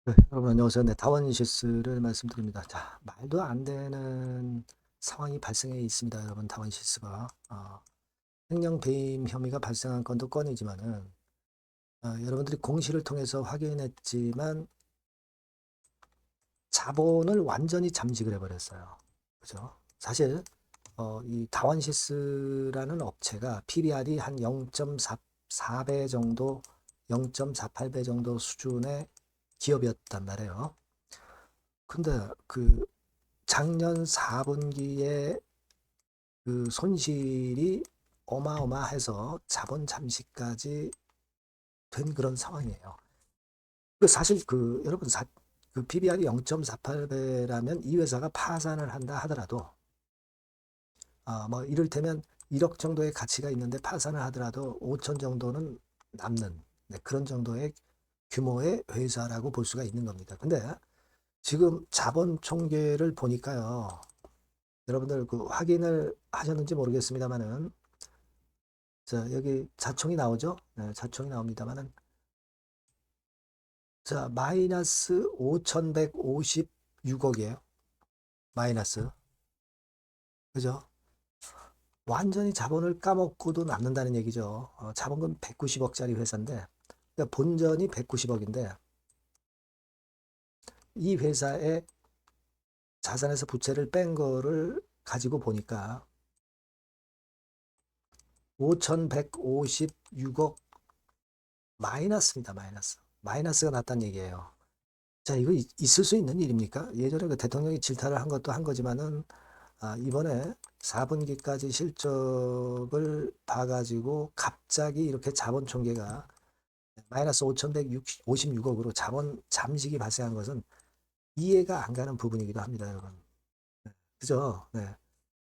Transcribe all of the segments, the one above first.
네, 여러분 안녕하세요. 네, 다원시스를 말씀드립니다. 자, 말도 안 되는 상황이 발생해 있습니다. 여러분, 다원시스가 횡령 배임 혐의가 발생한 건도 건이지만은 여러분들이 공시를 통해서 확인했지만 자본을 완전히 잠식을 해버렸어요. 그죠? 사실 이 다원시스라는 업체가 PBR이 한 0.4배 정도, 0.48배 정도 수준의 기업이었단 말이에요. 근데 그 작년 4분기에 그 손실이 어마어마해서 자본 잠식까지 된 그런 상황이에요. 그 사실 그 여러분 그 PBR이 0.48배라면 이 회사가 파산을 한다 하더라도 뭐 이를테면 1억 정도의 가치가 있는데 파산을 하더라도 5천 정도는 남는 그런 정도의 규모의 회사라고 볼 수가 있는 겁니다. 근데 지금 자본 총계를 보니까요. 여러분들 그 확인을 하셨는지 모르겠습니다만은 자 여기 자총이 나오죠? 네, 자총이 나옵니다만은 자 마이너스 5,156억이에요. 마이너스 그죠? 완전히 자본을 까먹고도 남는다는 얘기죠. 자본금 190억짜리 회사인데 그러니까 본전이 190억인데 이 회사의 자산에서 부채를 뺀 거를 가지고 보니까 5,156억 마이너스입니다. 마이너스. 마이너스가 났다는 얘기예요. 자, 이거 있을 수 있는 일입니까? 예전에 그 대통령이 질타를 한 것도 한 거지만은, 이번에 4분기까지 실적을 봐가지고 갑자기 이렇게 자본 총계가 마이너스 5,156억으로 자본 잠식이 발생한 것은 이해가 안 가는 부분이기도 합니다, 여러분. 그죠? 네.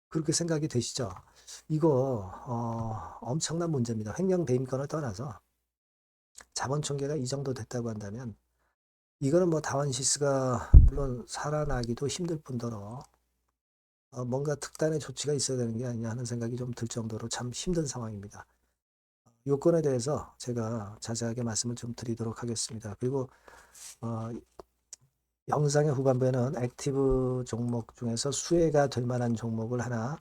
그렇게 생각이 되시죠? 이거, 엄청난 문제입니다. 횡령 배임권을 떠나서 자본 총계가 이 정도 됐다고 한다면 이거는 뭐 다원시스가 물론 살아나기도 힘들 뿐더러 뭔가 특단의 조치가 있어야 되는 게 아니냐 하는 생각이 좀 들 정도로 참 힘든 상황입니다. 요건에 대해서 제가 자세하게 말씀을 좀 드리도록 하겠습니다. 그리고 어, 영상의 후반부에는 액티브 종목 중에서 수혜가 될 만한 종목을 하나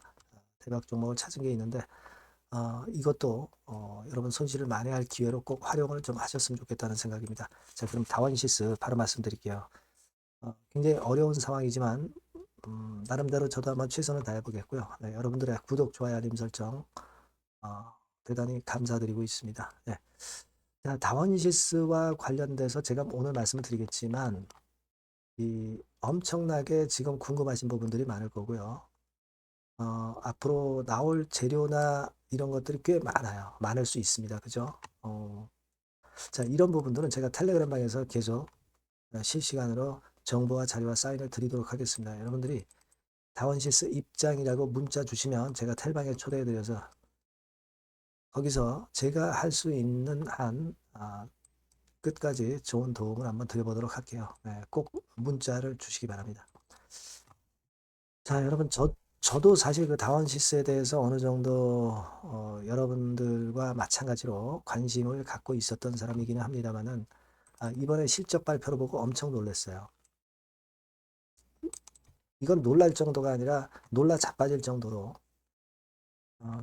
대박 종목을 찾은 게 있는데 이것도 여러분 손실을 만회할 기회로 꼭 활용을 좀 하셨으면 좋겠다는 생각입니다. 자, 그럼 다원시스 바로 말씀드릴게요. 굉장히 어려운 상황이지만 나름대로 저도 한번 최선을 다해 보겠고요. 네, 여러분들의 구독, 좋아요, 알림 설정 어, 대단히 감사드리고 있습니다. 네. 자, 다원시스와 관련돼서 제가 오늘 말씀을 드리겠지만 이 엄청나게 지금 궁금하신 부분들이 많을 거고요. 앞으로 나올 재료나 이런 것들이 꽤 많아요. 많을 수 있습니다. 그죠? 자, 이런 부분들은 제가 텔레그램 방에서 계속 실시간으로 정보와 자료와 사인을 드리도록 하겠습니다. 여러분들이 다원시스 입장이라고 문자 주시면 제가 텔방에 초대해드려서 거기서 제가 할 수 있는 한 끝까지 좋은 도움을 한번 드려보도록 할게요. 네, 꼭 문자를 주시기 바랍니다. 자, 여러분 저도 사실 그 다원시스에 대해서 어느 정도 여러분들과 마찬가지로 관심을 갖고 있었던 사람이기는 합니다만은 이번에 실적 발표를 보고 엄청 놀랐어요. 이건 놀랄 정도가 아니라 놀라 자빠질 정도로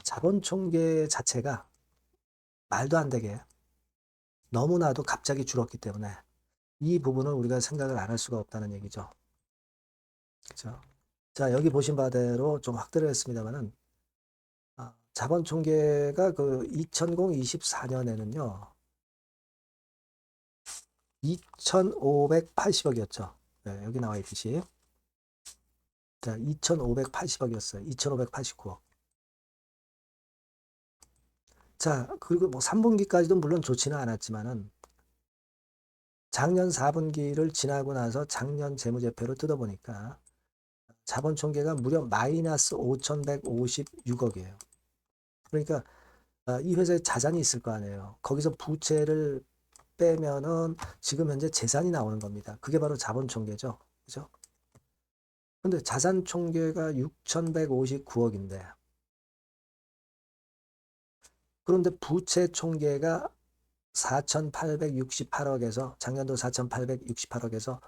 자본 총계 자체가 말도 안 되게 너무나도 갑자기 줄었기 때문에 이 부분을 우리가 생각을 안 할 수가 없다는 얘기죠. 그렇죠? 자, 여기 보신 바대로 좀 확대를 했습니다만은 자본 총계가 그 2024년에는요. 2,580억이었죠. 네, 여기 나와 있듯이. 자, 2,580억이었어요. 2,589억. 자, 그리고 뭐 3분기까지도 물론 좋지는 않았지만은 작년 4분기를 지나고 나서 작년 재무제표를 뜯어보니까 자본 총계가 무려 마이너스 5,156억이에요. 그러니까 이 회사에 자산이 있을 거 아니에요. 거기서 부채를 빼면은 지금 현재 재산이 나오는 겁니다. 그게 바로 자본 총계죠. 그죠? 근데 자산 총계가 6,159억인데 그런데 부채 총계가 4,868억에서 작년도 4,868억에서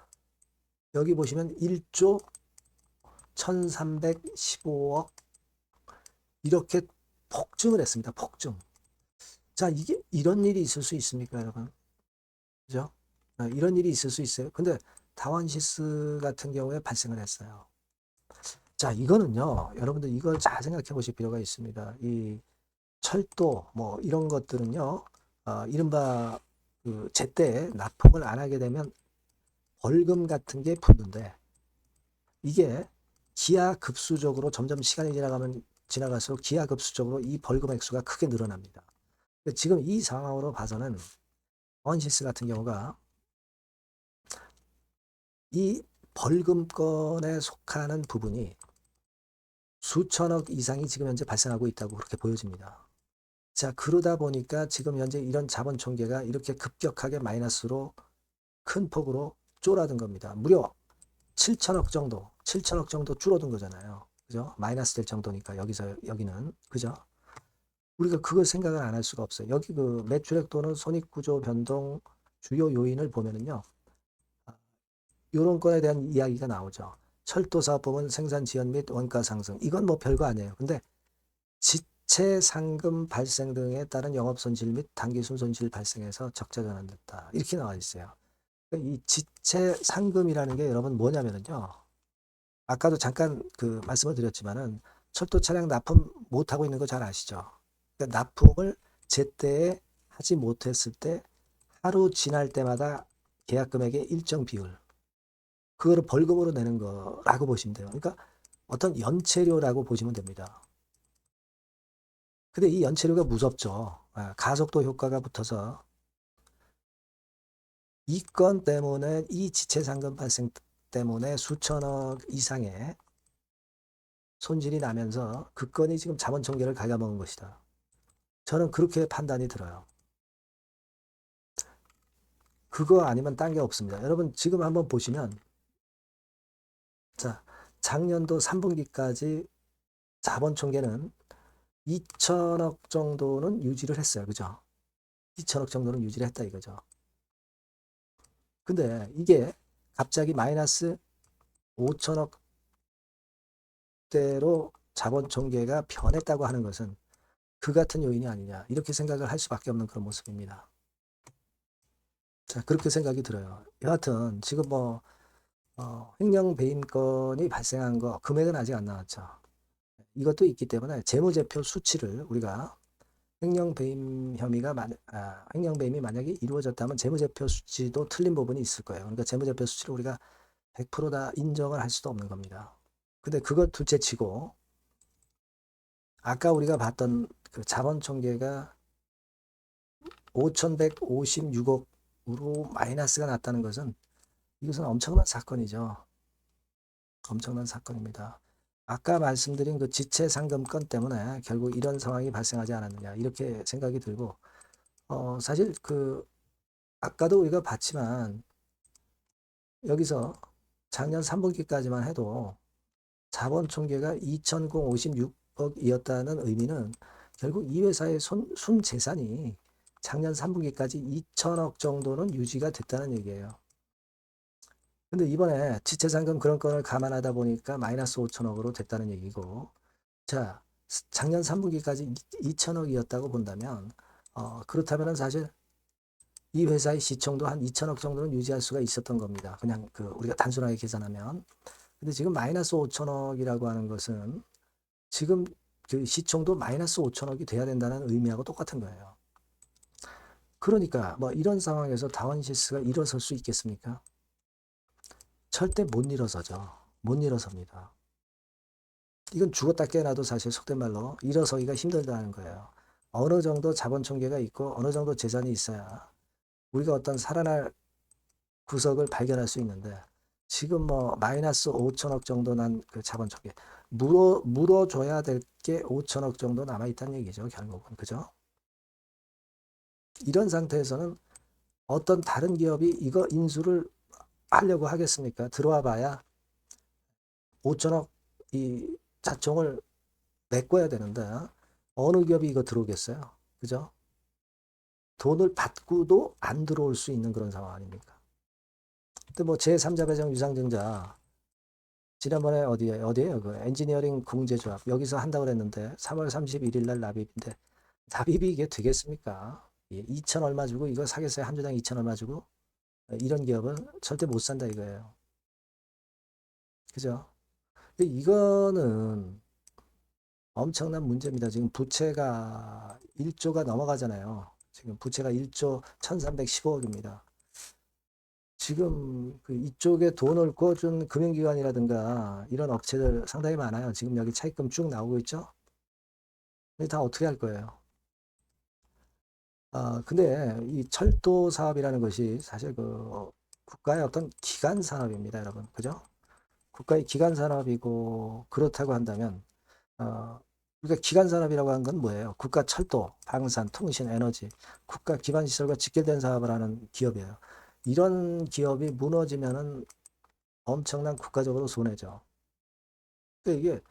여기 보시면 1조 1,315억 이렇게 폭증을 했습니다. 폭증. 자, 이게 이런 일이 있을 수 있습니까, 여러분? 그죠? 이런 일이 있을 수 있어요. 근데 다원시스 같은 경우에 발생을 했어요. 자, 이거는요, 여러분들 이걸 잘 생각해 보실 필요가 있습니다. 이 철도 뭐 이런 것들은요, 이른바 그 제때 납품을 안 하게 되면 벌금 같은 게 붙는데 이게 기하급수적으로 점점 시간이 지나갈수록 기하급수적으로 이 벌금 액수가 크게 늘어납니다. 지금 이 상황으로 봐서는 원시스 같은 경우가 이 벌금권에 속하는 부분이 수천억 이상이 지금 현재 발생하고 있다고 그렇게 보여집니다. 자, 그러다 보니까 지금 현재 이런 자본 총계가 이렇게 급격하게 마이너스로 큰 폭으로 쪼라든 겁니다. 무려 7천억 정도 줄어든 거잖아요. 그죠? 마이너스 될 정도니까 여기는 그죠? 우리가 그걸 생각을 안 할 수가 없어요. 여기 그 매출액 또는 손익구조 변동 주요 요인을 보면은요. 이런 거에 대한 이야기가 나오죠. 철도사업법은 생산 지연 및 원가 상승. 이건 뭐 별거 아니에요. 근데 지체 상금 발생 등에 따른 영업 손실 및 단기순 손실 발생해서 적자 전환됐다. 이렇게 나와 있어요. 그러니까 이 지체 상금이라는 게 여러분 뭐냐면은요. 아까도 잠깐 그 말씀을 드렸지만은 철도 차량 납품 못 하고 있는 거 잘 아시죠? 그러니까 납품을 제때 하지 못했을 때 하루 지날 때마다 계약 금액의 일정 비율 그거를 벌금으로 내는 거라고 보시면 돼요. 그러니까 어떤 연체료라고 보시면 됩니다. 근데 이 연체료가 무섭죠. 가속도 효과가 붙어서 이 건 때문에 이 지체상금 발생 때문에 수천억 이상의 손실이 나면서 그 건이 지금 자본총계를 갉아먹은 것이다. 저는 그렇게 판단이 들어요. 그거 아니면 딴 게 없습니다. 여러분 지금 한번 보시면 자 작년도 3분기까지 자본총계는 2천억 정도는 유지를 했어요. 그죠? 2천억 정도는 유지를 했다 이거죠. 근데 이게 갑자기 마이너스 5천억대로 자본총계가 변했다고 하는 것은 그 같은 요인이 아니냐 이렇게 생각을 할 수밖에 없는 그런 모습입니다. 자 그렇게 생각이 들어요. 여하튼 지금 뭐 횡령 배임건이 발생한 거 금액은 아직 안 나왔죠. 이것도 있기 때문에 재무제표 수치를 우리가 횡령 배임이 만약에 이루어졌다면 재무제표 수치도 틀린 부분이 있을 거예요. 그러니까 재무제표 수치를 우리가 100%다 인정을 할 수도 없는 겁니다. 근데 그것 둘째치고 아까 우리가 봤던 그 자본총계가 5,156억으로 마이너스가 났다는 것은 이것은 엄청난 사건이죠. 엄청난 사건입니다. 아까 말씀드린 그 지체상금건 때문에 결국 이런 상황이 발생하지 않았느냐 이렇게 생각이 들고 사실 그 아까도 우리가 봤지만 여기서 작년 3분기까지만 해도 자본총계가 2,056억이었다는 의미는 결국 이 회사의 순재산이 작년 3분기까지 2천억 정도는 유지가 됐다는 얘기예요. 근데 이번에 지체상금 그런 건을 감안하다 보니까 마이너스 5천억으로 됐다는 얘기고 자 작년 3분기까지 2천억이었다고 본다면 그렇다면 사실 이 회사의 시총도 한 2천억 정도는 유지할 수가 있었던 겁니다. 그냥 그 우리가 단순하게 계산하면. 근데 지금 마이너스 5천억이라고 하는 것은 지금 그 시총도 마이너스 5천억이 돼야 된다는 의미하고 똑같은 거예요. 그러니까 뭐 이런 상황에서 다원시스가 일어설 수 있겠습니까? 절대 못 일어서죠. 못 일어섭니다. 이건 죽었다 깨어나도 사실 속된 말로 일어서기가 힘들다는 거예요. 어느 정도 자본 총계가 있고 어느 정도 재산이 있어야 우리가 어떤 살아날 구석을 발견할 수 있는데 지금 뭐 마이너스 5천억 정도 난 그 자본 총계 물어줘야 될 게 5천억 정도 남아 있다는 얘기죠. 결국은 그죠? 이런 상태에서는 어떤 다른 기업이 이거 인수를 하려고 하겠습니까? 들어와 봐야 5천억 이 자총을 메꿔야 되는데 어느 기업이 이거 들어오겠어요? 그죠? 돈을 받고도 안 들어올 수 있는 그런 상황 아닙니까? 근데 뭐 제3자 배정 유상증자 지난번에 어디에요? 그 엔지니어링 공제조합 여기서 한다고 그랬는데 3월 31일 날 납입인데 납입이 이게 되겠습니까? 2천 얼마 주고 이거 사겠어요? 한 주당 2천 얼마 주고 이런 기업은 절대 못 산다 이거예요. 그죠? 이거는 엄청난 문제입니다. 지금 부채가 1조가 넘어가잖아요. 지금 부채가 1조 1315억입니다. 지금 그 이쪽에 돈을 꿔준 금융기관이라든가 이런 업체들 상당히 많아요. 지금 여기 차입금 쭉 나오고 있죠. 근데 다 어떻게 할 거예요? 근데 이 철도 사업이라는 것이 사실 그 국가의 어떤 기간 산업입니다, 여러분. 그죠? 국가의 기간 산업이고 그렇다고 한다면 우리가 기간 산업이라고 하는 건 뭐예요? 국가 철도, 방산, 통신, 에너지, 국가 기반 시설과 직결된 사업을 하는 기업이에요. 이런 기업이 무너지면은 엄청난 국가적으로 손해죠. 그러니까 이게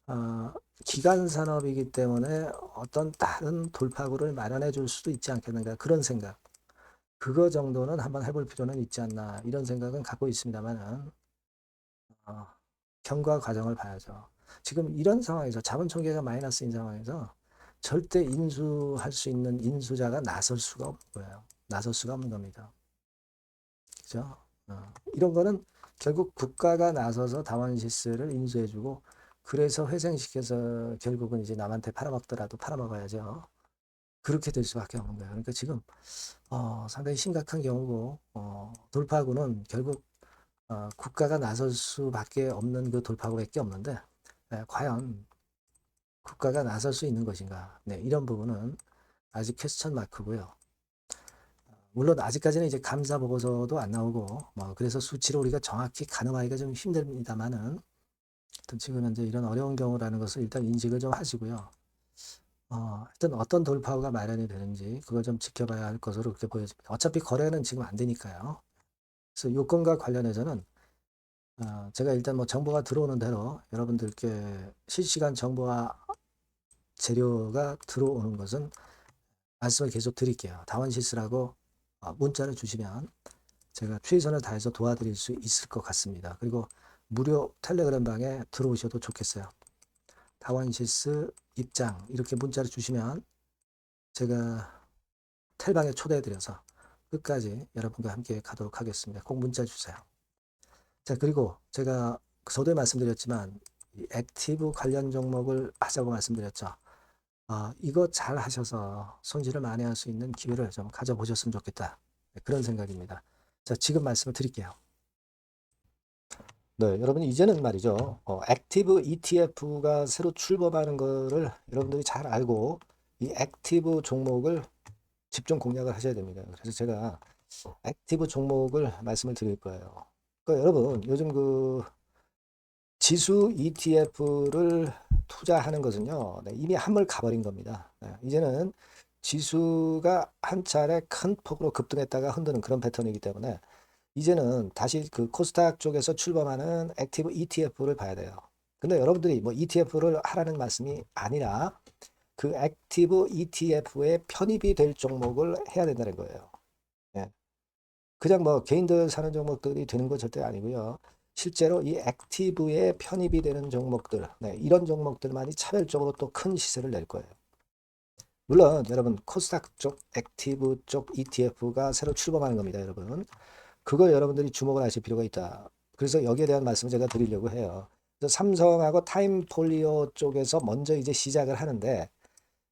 어, 기간 산업이기 때문에 어떤 다른 돌파구를 마련해 줄 수도 있지 않겠는가 그런 생각. 그거 정도는 한번 해볼 필요는 있지 않나 이런 생각은 갖고 있습니다만은 어, 경과 과정을 봐야죠. 지금 이런 상황에서 자본 총계가 마이너스인 상황에서 절대 인수할 수 있는 인수자가 나설 수가 없는 거예요. 나설 수가 없는 겁니다. 그죠? 이런 거는 결국 국가가 나서서 다원시스를 인수해주고 그래서 회생시켜서 결국은 이제 남한테 팔아먹더라도 팔아먹어야죠. 그렇게 될 수밖에 없는 거예요. 그러니까 지금 상당히 심각한 경우고 돌파구는 결국 국가가 나설 수밖에 없는 그 돌파구밖에 없는데 과연 국가가 나설 수 있는 것인가? 네, 이런 부분은 아직 퀘스천 마크고요. 물론 아직까지는 이제 감사 보고서도 안 나오고 뭐 그래서 수치를 우리가 정확히 가늠하기가 좀 힘듭니다만은 지금 현재 이런 어려운 경우라는 것을 일단 인식을 좀 하시고요. 하여튼 어떤 돌파구가 마련이 되는지 그걸 좀 지켜봐야 할 것으로 그렇게 보여집니다. 어차피 거래는 지금 안 되니까요. 그래서 요건과 관련해서는 제가 일단 뭐 정보가 들어오는 대로 여러분들께 실시간 정보와 재료가 들어오는 것은 말씀을 계속 드릴게요. 다원시스라고 문자를 주시면 제가 최선을 다해서 도와드릴 수 있을 것 같습니다. 그리고 무료 텔레그램 방에 들어오셔도 좋겠어요. 다원시스 입장 이렇게 문자를 주시면 제가 텔방에 초대해드려서 끝까지 여러분과 함께 가도록 하겠습니다. 꼭 문자 주세요. 자, 그리고 제가 서두에 말씀드렸지만 이 액티브 관련 종목을 하자고 말씀드렸죠. 이거 잘 하셔서 손실을 만회할 수 있는 기회를 좀 가져보셨으면 좋겠다. 네, 그런 생각입니다. 자, 지금 말씀을 드릴게요. 네, 여러분 이제는 말이죠. 액티브 ETF가 새로 출범하는 거를 여러분들이 잘 알고 이 액티브 종목을 집중 공략을 하셔야 됩니다. 그래서 제가 액티브 종목을 말씀을 드릴 거예요. 그러니까 여러분 요즘 그 지수 ETF를 투자하는 것은요, 네, 이미 한물 가버린 겁니다. 네, 이제는 지수가 한 차례 큰 폭으로 급등했다가 흔드는 그런 패턴이기 때문에 이제는 다시 그 코스닥 쪽에서 출범하는 액티브 ETF를 봐야 돼요. 근데 여러분들이 뭐 ETF를 하라는 말씀이 아니라 그 액티브 ETF에 편입이 될 종목을 해야 된다는 거예요. 예. 그냥 뭐 개인들 사는 종목들이 되는 건 절대 아니고요. 실제로 이 액티브에 편입이 되는 종목들, 네, 이런 종목들만이 차별적으로 또 큰 시세를 낼 거예요. 물론 여러분 코스닥 쪽 액티브 쪽 ETF가 새로 출범하는 겁니다, 여러분. 그걸 여러분들이 주목을 하실 필요가 있다. 그래서 여기에 대한 말씀을 제가 드리려고 해요. 그래서 삼성하고 타임폴리오 쪽에서 먼저 이제 시작을 하는데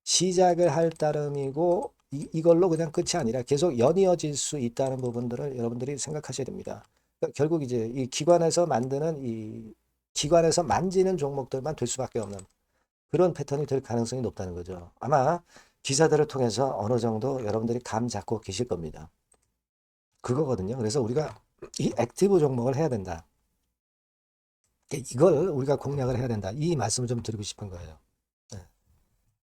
시작을 할 따름이고 이걸로 그냥 끝이 아니라 계속 연이어질 수 있다는 부분들을 여러분들이 생각하셔야 됩니다. 그러니까 결국 이제 이 기관에서 만드는 이 기관에서 만지는 종목들만 될 수밖에 없는 그런 패턴이 될 가능성이 높다는 거죠. 아마 기사들을 통해서 어느 정도 여러분들이 감 잡고 계실 겁니다. 그거거든요. 그래서 우리가 이 액티브 종목을 해야 된다. 이걸 우리가 공략을 해야 된다. 이 말씀을 좀 드리고 싶은 거예요. 네.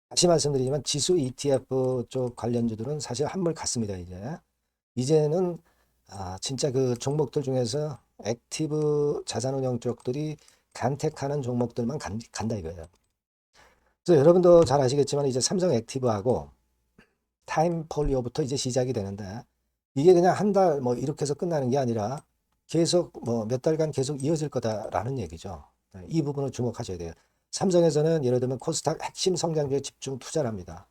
다시 말씀드리지만 지수 ETF 쪽 관련주들은 사실 한물 갔습니다. 이제는 진짜 그 종목들 중에서 액티브 자산운용 쪽들이 간택하는 종목들만 간다 이거예요. 그래서 여러분도 잘 아시겠지만 이제 삼성 액티브하고 타임 폴리오부터 이제 시작이 되는데 이게 그냥 한 달 뭐 이렇게 해서 끝나는 게 아니라 계속 뭐 몇 달간 계속 이어질 거다라는 얘기죠. 네, 이 부분을 주목하셔야 돼요. 삼성에서는 예를 들면 코스닥 핵심 성장주에 집중 투자를 합니다.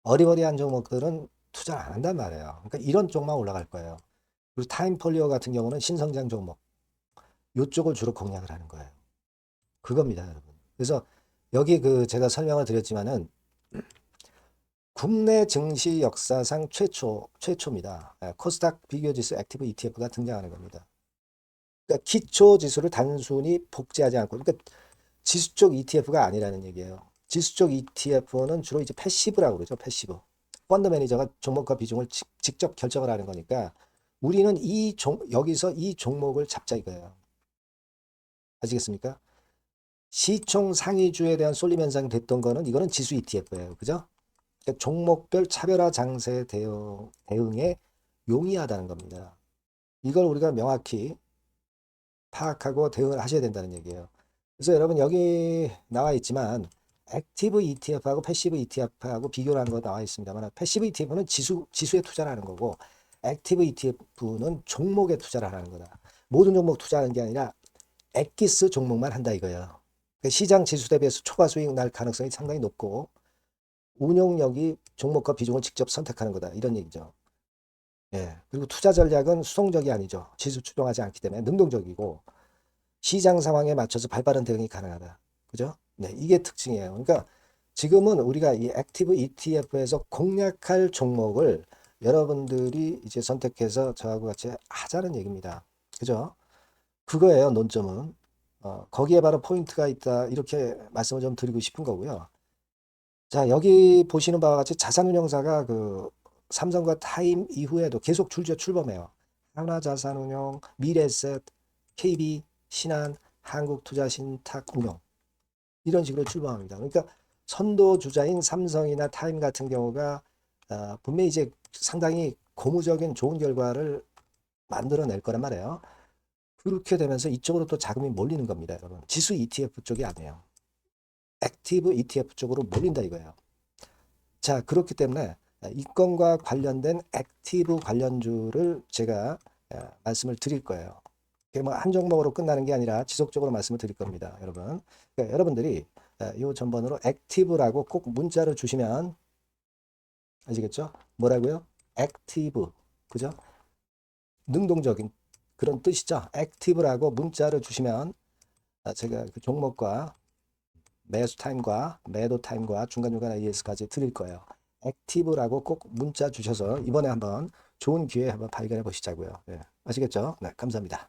어리버리한 종목들은 투자를 안 한단 말이에요. 그러니까 이런 쪽만 올라갈 거예요. 그리고 타임폴리오 같은 경우는 신성장 종목 이쪽을 주로 공략을 하는 거예요. 그겁니다, 여러분. 그래서 여기 그 제가 설명을 드렸지만은 국내 증시 역사상 최초입니다. 코스닥 비교지수 액티브 ETF가 등장하는 겁니다. 그러니까 기초 지수를 단순히 복제하지 않고, 그러니까 지수 쪽 ETF가 아니라는 얘기예요. 지수 쪽 ETF는 주로 이제 패시브라고 그러죠. 패시브. 펀드 매니저가 종목과 비중을 직접 결정을 하는 거니까 우리는 여기서 이 종목을 잡자 이거예요. 아시겠습니까? 시총 상위주에 대한 쏠림 현상이 됐던 거는 이거는 지수 ETF예요. 그죠? 그러니까 종목별 차별화 장세 대응에 용이하다는 겁니다. 이걸 우리가 명확히 파악하고 대응을 하셔야 된다는 얘기예요. 그래서 여러분 여기 나와 있지만 액티브 ETF하고 패시브 ETF하고 비교를 하는 거 나와 있습니다만 패시브 ETF는 지수에 투자를 하는 거고 액티브 ETF는 종목에 투자를 하는 거다. 모든 종목 투자하는 게 아니라 엑기스 종목만 한다 이거예요. 그러니까 시장 지수 대비해서 초과 수익 날 가능성이 상당히 높고 운용력이 종목과 비중을 직접 선택하는 거다 이런 얘기죠. 예. 그리고 투자 전략은 수동적이 아니죠. 지수 추종하지 않기 때문에 능동적이고 시장 상황에 맞춰서 발빠른 대응이 가능하다. 그죠? 네, 이게 특징이에요. 그러니까 지금은 우리가 이 액티브 ETF에서 공략할 종목을 여러분들이 이제 선택해서 저하고 같이 하자는 얘기입니다. 그죠? 그거예요, 논점은. 거기에 바로 포인트가 있다. 이렇게 말씀을 좀 드리고 싶은 거고요. 자, 여기 보시는 바와 같이 자산운용사가 그 삼성과 타임 이후에도 계속 출범해요. 하나자산운용, 미래에셋, KB, 신한, 한국투자신탁운용 이런 식으로 출범합니다. 그러니까 선도주자인 삼성이나 타임 같은 경우가 분명히 이제 상당히 고무적인 좋은 결과를 만들어낼 거란 말이에요. 그렇게 되면서 이쪽으로 또 자금이 몰리는 겁니다, 여러분. 지수 ETF 쪽이 아니에요. 액티브 ETF 쪽으로 몰린다 이거예요. 자, 그렇기 때문에 이건과 관련된 액티브 관련주를 제가 말씀을 드릴 거예요. 그게 뭐 한 종목으로 끝나는 게 아니라 지속적으로 말씀을 드릴 겁니다, 여러분. 그러니까 여러분들이 이 전번으로 액티브라고 꼭 문자를 주시면 아시겠죠? 뭐라고요? 액티브, 그죠? 능동적인 그런 뜻이죠. 액티브라고 문자를 주시면 제가 그 종목과 매수 타임과 매도 타임과 중간중간 AS까지 드릴 거예요. 액티브라고 꼭 문자 주셔서 이번에 한번 좋은 기회 한번 발견해 보시자고요. 네, 아시겠죠? 네, 감사합니다.